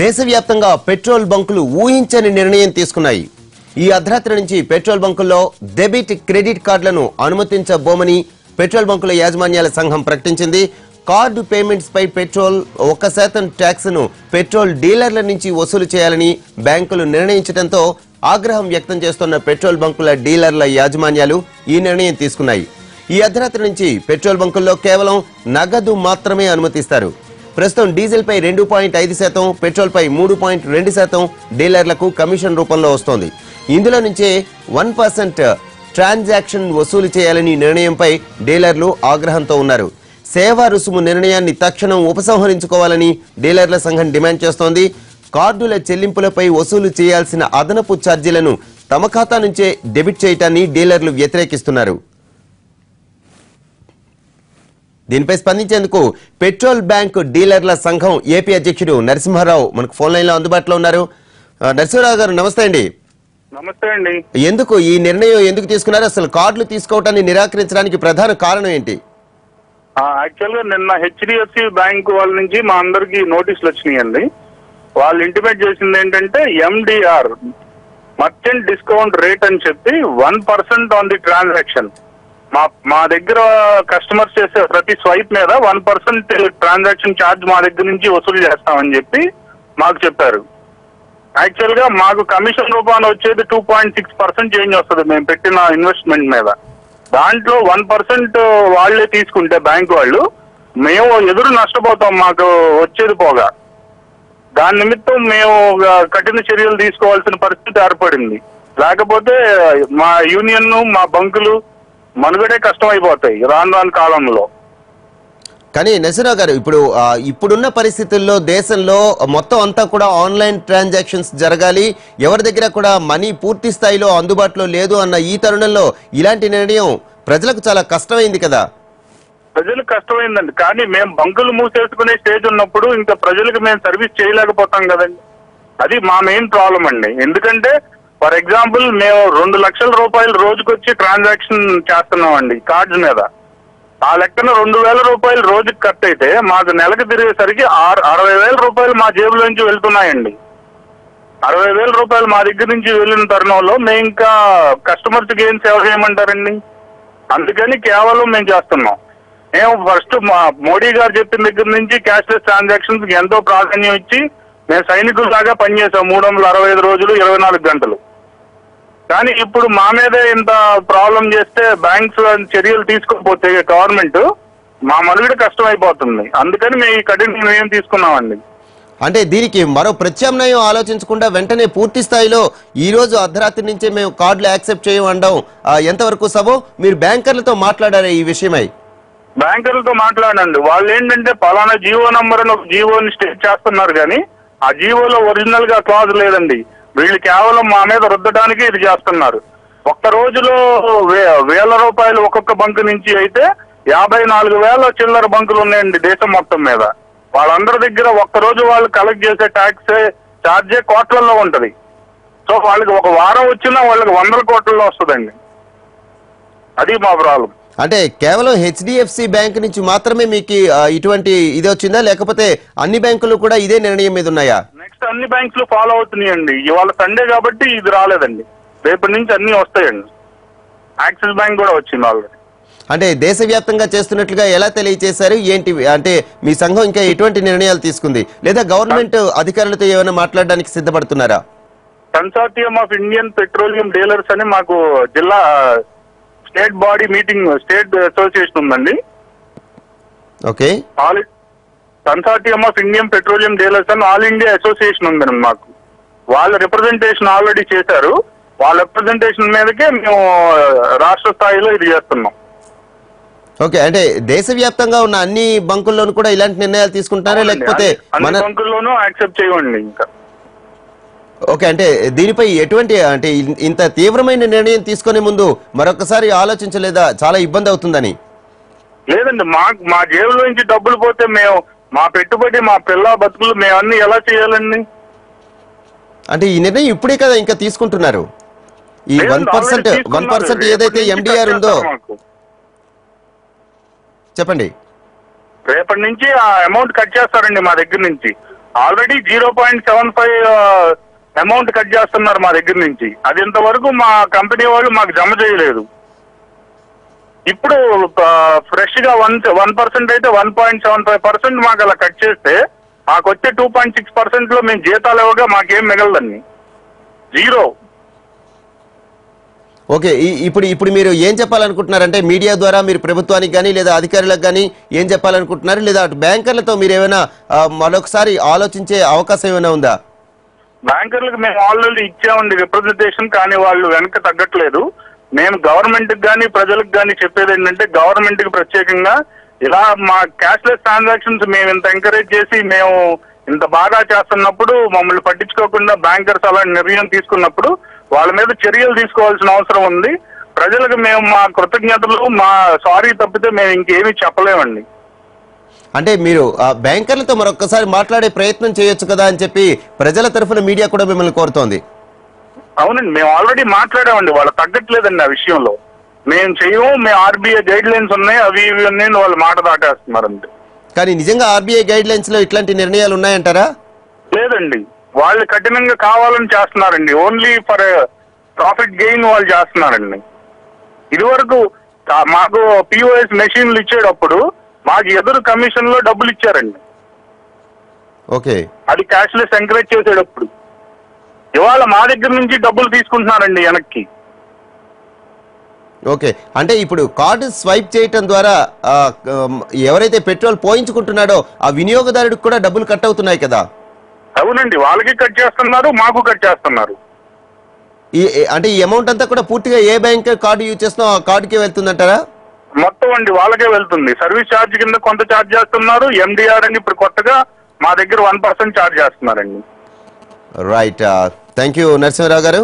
దేశవ్యాప్తంగా పెట్రోల్ బంకులు ఊహించని నిర్ణయం తీసుకున్నాయి. ఈ అర్ధరాత్రి నుంచి పెట్రోల్ బంకుల్లో డెబిట్ క్రెడిట్ కార్డులను అనుమతించబోమని పెట్రోల్ బంకుల యాజమాన్యాల సంఘం ప్రకటించింది. కార్డు పేమెంట్స్ పై పెట్రోల్ 1% ట్యాక్స్ ను పెట్రోల్ డీలర్ల నుంచి వసూలు చేయాలని బ్యాంకులు నిర్ణయించడంతో ఆగ్రహం వ్యక్తం చేస్తున్న పెట్రోల్ బంకుల డీలర్ల యాజమాన్యాలు ఈ నిర్ణయం తీసుకున్నాయి. ఈ అర్ధరాత్రి నుంచి పెట్రోల్ బంకుల్లో కేవలం నగదు మాత్రమే అనుమతిస్తారు. ప్రస్తుతం డీజిల్ పై 2.5%, పెట్రోల్ పై 3.2% డీలర్లకు కమిషన్ రూపంలో వస్తోంది. ఇందులో నుంచే 1% ట్రాన్సాక్షన్ వసూలు చేయాలని నిర్ణయంపై డీలర్లు ఆగ్రహంతో ఉన్నారు. సేవా రుసుము నిర్ణయాన్ని తక్షణం ఉపసంహరించుకోవాలని డీలర్ల సంఘం డిమాండ్ చేస్తోంది. కార్డుల చెల్లింపులపై వసూలు చేయాల్సిన అదనపు ఛార్జీలను తమ ఖాతా నుంచే డెబిట్ చేయటాన్ని డీలర్లు వ్యతిరేకిస్తున్నారు. దీనిపై స్పందించేందుకు పెట్రోల్ బ్యాంక్ డీలర్ల సంఘం ఏపీ అధ్యక్షుడు నరసింహారావు మనకు ఫోన్ లైన్ లో అందుబాటులో ఉన్నారు. నరసింహారావు గారు నమస్తే అండి. నమస్తే అండి. ఎందుకు ఈ నిర్ణయం ఎందుకు తీసుకున్నారు? అసలు కార్డులు తీసుకోవటాన్ని నిరాకరించడానికి ప్రధాన కారణం ఏంటి? యాక్చువల్ గా నిన్న హెచ్డిఎఫ్సి బ్యాంక్ వాళ్ళ నుంచి మా అందరికి నోటీసులు వచ్చినాయండి. వాళ్ళు ఇంటిమేట్ చేసింది ఏంటంటే ఎండిఆర్ మర్చెంట్ డిస్కౌంట్ రేట్ అని చెప్పి 1% ఆన్ ది ట్రాన్సాక్షన్. మా దగ్గర కస్టమర్స్ చేసే ప్రతి స్వైప్ మీద 1% ట్రాన్సాక్షన్ ఛార్జ్ మా దగ్గర నుంచి వసూలు చేస్తామని చెప్పి మాకు చెప్పారు. యాక్చువల్ గా మాకు కమిషన్ రూపాన వచ్చేది 2.6% చేంజ్ వస్తుంది మేము పెట్టిన ఇన్వెస్ట్మెంట్ మీద. దాంట్లో 1% వాళ్లే తీసుకుంటే బ్యాంక్ వాళ్ళు, మేము ఎదురు నష్టపోతాం మాకు వచ్చేది పోగా. దాని నిమిత్తం మేము కఠిన చర్యలు తీసుకోవాల్సిన పరిస్థితి ఏర్పడింది. లేకపోతే మా యూనియన్ మా బంకులు మనుగడే కష్టమైపోతాయి రాను కాలంలో. కానీ నరసింహారావు గారు, ఇప్పుడున్న పరిస్థితుల్లో దేశంలో మొత్తం అంతా కూడా ఆన్లైన్ ట్రాన్సాక్షన్స్ జరగాలి, ఎవరి దగ్గర కూడా మనీ పూర్తి స్థాయిలో అందుబాటులో లేదు అన్న ఈ తరుణంలో ఇలాంటి నిర్ణయం ప్రజలకు చాలా కష్టమైంది కదా? ప్రజలకు కష్టమైందండి, కానీ మేము బంకులు మూసేసుకునే స్టేజ్ ఉన్నప్పుడు ఇంకా ప్రజలకు మేము సర్వీస్ చేయలేకపోతాం కదండి. అది మా మెయిన్ ప్రాబ్లం అండి. ఎందుకంటే ఫర్ ఎగ్జాంపుల్ మేము 2 లక్షల రూపాయలు రోజుకొచ్చి ట్రాన్సాక్షన్ చేస్తున్నామండి కార్డ్స్ మీద. ఆ లెక్కన 2,000 రూపాయలు రోజుకి కట్ అయితే మాకు నెలకు తిరిగేసరికి 60,000 రూపాయలు మా జేబులో నుంచి వెళ్తున్నాయండి. 60,000 రూపాయలు మా దగ్గర నుంచి వెళ్ళిన తరుణంలో మేము ఇంకా కస్టమర్స్కి ఏం సేవ చేయమంటారండి? అందుకని కేవలం మేము చేస్తున్నాం. మేము ఫస్ట్ మోడీ గారు చెప్పిన దగ్గర నుంచి క్యాష్లెస్ ట్రాన్సాక్షన్స్ ఎంతో ప్రాధాన్యం ఇచ్చి మేము సైనికుల్లాగా పనిచేసాం 365 రోజులు 24 గంటలు. కానీ ఇప్పుడు మా మీదే ఇంత ప్రాబ్లం చేస్తే బ్యాంక్స్ చర్యలు తీసుకోకపోతే గవర్నమెంట్ మా మనుగడ కష్టం అయిపోతుంది. అందుకని మేము ఈ కఠిన నిర్ణయం తీసుకున్నామండి. అంటే దీనికి మరో ప్రత్యామ్నాయం ఆలోచించకుండా వెంటనే పూర్తి స్థాయిలో ఈ రోజు అర్ధరాత్రి నుంచే మేము కార్డులు యాక్సెప్ట్ చేయమండం ఎంతవరకు సబో? మీరు బ్యాంకర్లతో మాట్లాడారా ఈ విషయమై? బ్యాంకర్లతో మాట్లాడండి. వాళ్ళు ఏంటంటే పలానా జీవో నంబర్ అని ఒక జీవోని స్టేట్ చేస్తున్నారు, కానీ ఆ జీవోలో ఒరిజినల్ గా క్లాజ్ లేదండి. వీళ్ళు కేవలం మా మీద రుద్దడానికి ఇది చేస్తున్నారు. ఒక్క రోజులో 1,000 రూపాయలు ఒక్కొక్క బంకు నుంచి అయితే 54,000 చిల్లర బంకులు ఉన్నాయండి దేశం మొత్తం మీద. వాళ్ళందరి దగ్గర ఒక్క రోజు వాళ్ళు కలెక్ట్ చేసే ట్యాక్స్ ఛార్జే కోట్లలో ఉంటది. సో వాళ్ళకి ఒక వారం వచ్చినా వాళ్ళకి 100 కోట్లలో వస్తుందండి. అది మా ప్రాబ్లం. అంటే కేవలం హెచ్డిఎఫ్సి బ్యాంక్ నుంచి మాత్రమే మీకు ఇటువంటి ఇది వచ్చిందా, లేకపోతే అన్ని బ్యాంకులు కూడా ఇదే నిర్ణయం మీద ఉన్నాయా? నెక్స్ట్ అన్ని బ్యాంక్స్ ఫాలో అవుతున్నాయండి. ఇవాళ సండే కాబట్టి ఇది రాలేదండి, రేపటి నుంచి అన్ని వస్తాయండి. యాక్సిస్ బ్యాంక్ కూడా వచ్చింది ఆల్రెడీ. అంటే దేశవ్యాప్తంగా చేస్తున్నట్లుగా ఎలా తెలియజేశారు ఏంటి? అంటే మీ సంఘం ఇంకా ఎటువంటి నిర్ణయాలు తీసుకుంది, లేదా గవర్నమెంట్ అధికారులతో ఏమైనా మాట్లాడడానికి సిద్ధపడుతున్నారా? Consortium of Indian petroleum dealers అని మాకు జిల్లా state body meeting, state association ఉందండి. Okay. Consortium of Indian petroleum dealers అని ఆల్ ఇండియా అసోసియేషన్ ఉందండి మాకు. వాళ్ళ రిప్రజెంటేషన్ ఆల్రెడీ చేశారు. వాళ్ళ రిప్రజెంటేషన్ మీదకే మేము రాష్ట్ర స్థాయిలో ఇది చేస్తున్నాం. ఓకే. అంటే దేశవ్యాప్తంగా ఉన్న అన్ని బంకుల్లోనూ కూడా ఇలాంటి నిర్ణయాలు తీసుకుంటారా, లేకపోతే మన బంకుల్లోనూ యాక్సెప్ట్ చేయండి ఇంకా? ఓకే. అంటే దీనిపై ఎటువంటి అంటే ఇంత తీవ్రమైన నిర్ణయం తీసుకునే ముందు మరొకసారి ఆలోచించలేదా చాలా ఇబ్బంది అవుతుందని? లేదండి, మా జేబులో నుంచి డబ్బులు పోతే మేము మా పెట్టుబడి మా పిల్ల బతుకులు మేము అన్ని ఎలా చేయాలండి? అంటే ఈ నిర్ణయం ఇప్పుడే కదా ఇంకా తీసుకుంటున్నారు. ఈ 1% ఏదైతే ఎండిఆర్ ఉందో చెప్పండి. రేపటి నుంచి ఆ అమౌంట్ కట్ చేస్తారండి మా దగ్గర నుంచి. ఆల్రెడీ 0.75 అమౌంట్ కట్ చేస్తున్నారు మా దగ్గర నుంచి. అది ఇంతవరకు మా కంపెనీ వాళ్ళు మాకు జమ చేయలేదు. ఇప్పుడు ఫ్రెష్ గా 1% అయితే 1.75% మాకు అలా కట్ చేస్తే మాకు వచ్చే 2.6% లో మేము జీతాలు ఇవ్వగా మాకేం మిగలదండి, జీరో. ఓకే, ఇప్పుడు మీరు ఏం చెప్పాలనుకుంటున్నారంటే మీడియా ద్వారా మీరు ప్రభుత్వానికి కానీ లేదా అధికారులకు కానీ ఏం చెప్పాలనుకుంటున్నారు, లేదా అటు బ్యాంకర్లతో మీరు ఏమైనా మరొకసారి ఆలోచించే అవకాశం ఏమైనా ఉందా? బ్యాంకర్లకు మేము ఆల్రెడీ ఇచ్చామండి రిప్రజెంటేషన్, కానీ వాళ్ళు వెనక తగ్గట్లేదు. మేము గవర్నమెంట్ కి కానీ ప్రజలకు కానీ చెప్పేది ఏంటంటే, గవర్నమెంట్ కి ప్రత్యేకంగా ఇలా మా క్యాష్లెస్ ట్రాన్సాక్షన్స్ మేము ఇంత ఎంకరేజ్ చేసి మేము ఇంత బాగా చేస్తున్నప్పుడు మమ్మల్ని పట్టించుకోకుండా బ్యాంకర్స్ అలా నిర్ణయం తీసుకున్నప్పుడు వాళ్ళ మీద చర్యలు తీసుకోవాల్సిన అవసరం ఉంది. ప్రజలకు మేము మా కృతజ్ఞతలు, మా సారీ తప్పితే మేము ఇంకేమీ చెప్పలేమండి. అంటే మీరు బ్యాంకర్లతో మరొకసారి మాట్లాడే ప్రయత్నం చేయొచ్చు కదా అని చెప్పి ప్రజల తరఫున మీడియా కూడా మిమ్మల్ని కోరుతోంది. అవునండి, మేము ఆల్రెడీ మాట్లాడామండి, వాళ్ళు తగ్గట్లేదండి ఆ విషయంలో. మేము చేయము, మేము ఆర్బీఐ గైడ్ లైన్స్ ఉన్నాయి, అవి ఇవి ఉన్నాయి, వాళ్ళు మాట దాటేస్తున్నారండి. కానీ నిజంగా ఆర్బీఐ గైడ్ లైన్స్ లో ఇట్లాంటి నిర్ణయాలు ఉన్నాయంటారా? లేదండి, వాళ్ళు కఠినంగా కావాలని చేస్తున్నారండి. ఓన్లీ ఫర్ ప్రాఫిట్ గెయిన్ వాళ్ళు చేస్తున్నారండి. ఇదివరకు మాకు పిఓఎస్ మెషిన్లు ఇచ్చేటప్పుడు మాకు ఎదురు కమిషన్ లో డబ్బులు ఇచ్చారండి. ఓకే, అది క్యాష్లెస్ ఎంకరేజ్ చేసేటప్పుడు. ఇవాళ మా దగ్గర నుంచి డబ్బులు తీసుకుంటున్నారండి వెనక్కి. ఓకే, అంటే ఇప్పుడు కార్డు స్వైప్ చేయటం ద్వారా ఎవరైతే పెట్రోల్ పోయించుకుంటున్నాడో ఆ వినియోగదారుడికి కూడా డబ్బులు కట్ అవుతున్నాయి కదా? అవునండి, వాళ్ళకి కట్ చేస్తున్నారు, మాకు కట్ చేస్తున్నారు. అంటే ఈ అమౌంట్ అంతా కూడా పూర్తిగా ఏ బ్యాంక్ కార్డు యూజ్ చేస్తున్నా ఆ కార్డుకే వెళ్తుందంటారా? మొత్తం అండి వాళ్ళకే వెళ్తుంది. సర్వీస్ ఛార్జ్ కింద కొంత ఛార్జ్ చేస్తున్నారు, ఎండిఆర్ అని ఇప్పుడు కొత్తగా మా దగ్గర 1% ఛార్జ్ చేస్తున్నారండి. రైట్, థ్యాంక్ యూ నరసింహరావు గారు.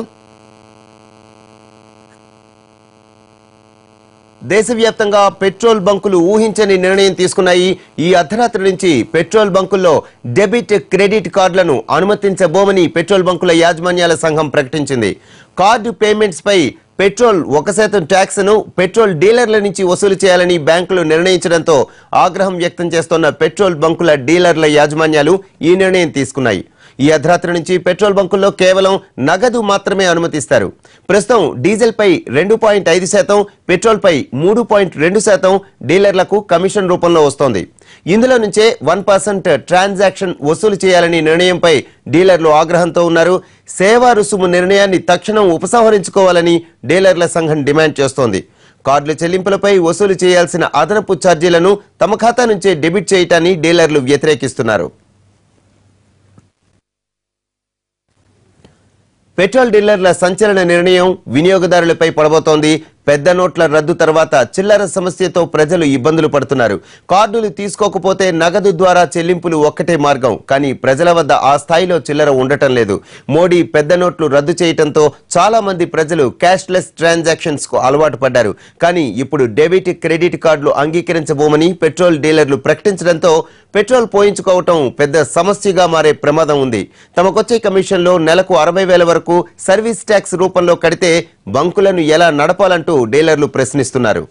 దేశవ్యాప్తంగా పెట్రోల్ బంకులు ఊహించని నిర్ణయం తీసుకున్నాయి. ఈ అర్ధరాత్రి నుంచి పెట్రోల్ బంకుల్లో డెబిట్ క్రెడిట్ కార్డులను అనుమతించబోమని పెట్రోల్ బంకుల యాజమాన్యాల సంఘం ప్రకటించింది. కార్డు పేమెంట్స్ పై పెట్రోల్ 1% ట్యాక్స్ ను పెట్రోల్ డీలర్ల నుంచి వసూలు చేయాలని బ్యాంకులు నిర్ణయించడంతో ఆగ్రహం వ్యక్తం చేస్తున్న పెట్రోల్ బంకుల డీలర్ల యాజమాన్యాలు ఈ నిర్ణయం తీసుకున్నాయి. ఈ అర్ధరాత్రి నుంచి పెట్రోల్ బంకుల్లో కేవలం నగదు మాత్రమే అనుమతిస్తారు. ప్రస్తుతం డీజిల్ పై 2.5%, పెట్రోల్ పై 3.2% డీలర్లకు కమిషన్ రూపంలో వస్తోంది. ఇందులో నుంచే 1% ట్రాన్సాక్షన్ వసూలు చేయాలని నిర్ణయంపై డీలర్లు ఆగ్రహంతో ఉన్నారు. సేవా రుసుము నిర్ణయాన్ని తక్షణం ఉపసంహరించుకోవాలని డీలర్ల సంఘం డిమాండ్ చేస్తోంది. కార్డుల చెల్లింపులపై వసూలు చేయాల్సిన అదనపు ఛార్జీలను తమ ఖాతా నుంచే డెబిట్ చేయటాన్ని డీలర్లు వ్యతిరేకిస్తున్నారు. పెట్రోల్ డీలర్ల సంచలన నిర్ణయం వినియోగదారులపై పడబోతోంది. పెద్ద నోట్ల రద్దు తర్వాత చిల్లర సమస్యతో ప్రజలు ఇబ్బందులు పడుతున్నారు. కార్డులు తీసుకోకపోతే నగదు ద్వారా చెల్లింపులు ఒక్కటే మార్గం, కానీ ప్రజల వద్ద ఆ స్థాయిలో చిల్లర ఉండటం లేదు. మోడీ పెద్ద నోట్లు రద్దు చేయడంతో చాలా మంది ప్రజలు క్యాష్లెస్ ట్రాన్సాక్షన్స్ కు అలవాటు పడ్డారు. కానీ ఇప్పుడు డెబిట్ క్రెడిట్ కార్డులు అంగీకరించబోమని పెట్రోల్ డీలర్లు ప్రకటించడంతో పెట్రోల్ పోయించుకోవటం పెద్ద సమస్యగా మారే ప్రమాదం ఉంది. తమకొచ్చే కమిషన్లో నెలకు 60,000 వరకు సర్వీస్ ట్యాక్స్ రూపంలో కడితే బంకులను ఎలా నడపాలంటూ డీలర్లు ప్రశ్నిస్తున్నారు.